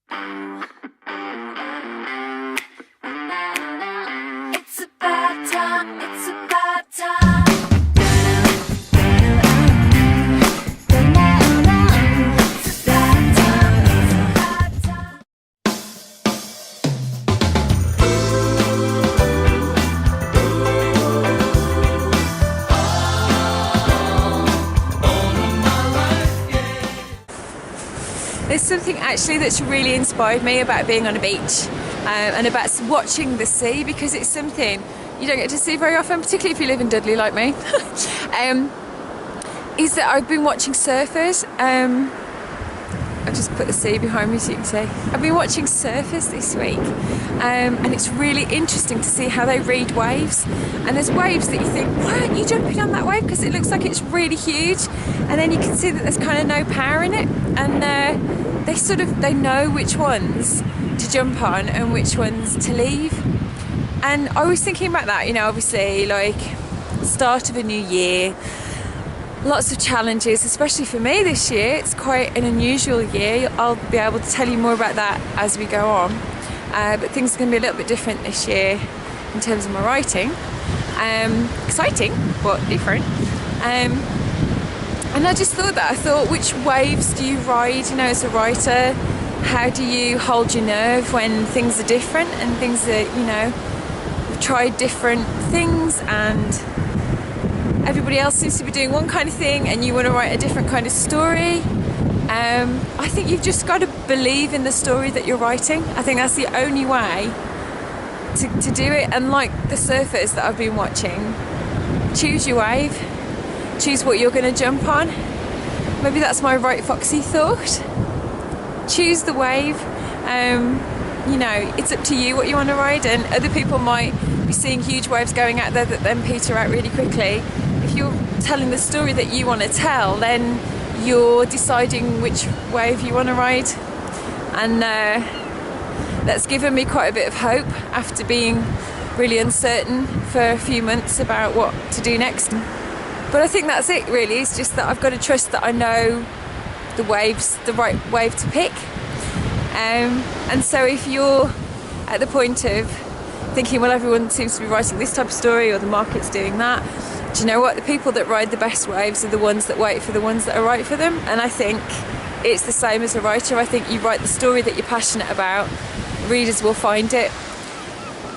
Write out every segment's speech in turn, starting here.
It's about time, it's about time. There's something actually that's really inspired me about being on a beach and about watching the sea, because it's something you don't get to see very often, particularly if you live in Dudley like me. Is that I've been watching surfers. I'll just put the sea behind me so you can see. I've been watching surfers this week, and it's really interesting to see how they read waves. And there's waves that you think, why aren't you jumping on that wave? Because it looks like it's really huge, and then you can see that there's kind of no power in it, and they know which ones to jump on and which ones to leave. And I was thinking about that, you know, obviously, like, start of a new year, lots of challenges, especially for me this year. It's quite an unusual year. I'll be able to tell you more about that as we go on. But things are going to be a little bit different this year in terms of my writing. Exciting, but different. And I just thought that. I thought, which waves do you ride, you know, as a writer? How do you hold your nerve when things are different and things are, you know, you've tried different things and everybody else seems to be doing one kind of thing and you want to write a different kind of story. I think you've just got to believe in the story that you're writing. I think that's the only way to do it. And like the surfers that I've been watching, choose your wave, choose what you're going to jump on. Maybe that's my WriteFoxy thought. Choose the wave. You know, it's up to you what you want to ride, and other people might be seeing huge waves going out there that then peter out really quickly. If you're telling the story that you want to tell, then you're deciding which wave you want to ride. And that's given me quite a bit of hope after being really uncertain for a few months about what to do next. But I think that's it really. It's just that I've got to trust that I know the waves, the right wave to pick. And so if you're at the point of thinking, well, everyone seems to be writing this type of story or the market's doing that, do you know what? The people that ride the best waves are the ones that wait for the ones that are right for them. And I think it's the same as a writer. I think you write the story that you're passionate about, readers will find it.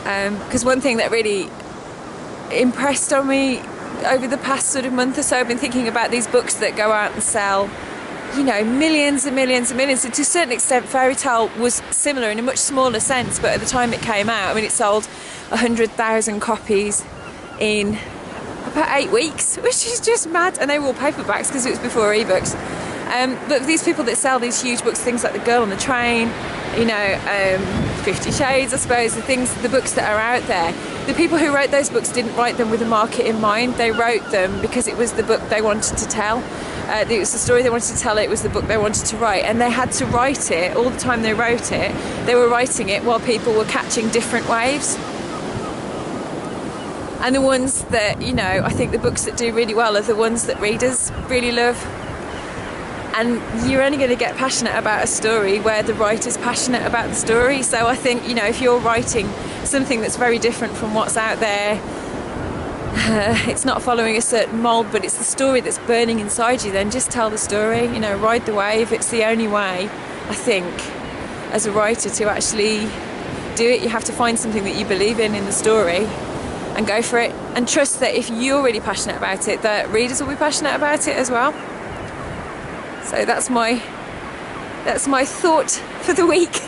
Because one thing that really impressed on me over the past sort of month or so, I've been thinking about these books that go out and sell, you know, millions and millions and millions. And to a certain extent, Fairy Tale was similar in a much smaller sense, but at the time it came out, I mean, it sold 100,000 copies in about 8 weeks, which is just mad. And they were all paperbacks because it was before ebooks. But these people that sell these huge books, things like The Girl on the Train, you know, 50 Shades, I suppose, the books that are out there, the people who wrote those books didn't write them with a market in mind. They wrote them because it was the book they wanted to tell. It was the story they wanted to tell, it was the book they wanted to write, and they had to write it all the time they wrote it. They were writing it while people were catching different waves. And the ones that, you know, I think the books that do really well are the ones that readers really love. And you're only going to get passionate about a story where the writer's passionate about the story. So I think, you know, if you're writing something that's very different from what's out there, it's not following a certain mould, but it's the story that's burning inside you, then just tell the story, you know, ride the wave. It's the only way, I think, as a writer to actually do it. You have to find something that you believe in the story and go for it, and trust that if you're really passionate about it, that readers will be passionate about it as well. So that's my thought for the week.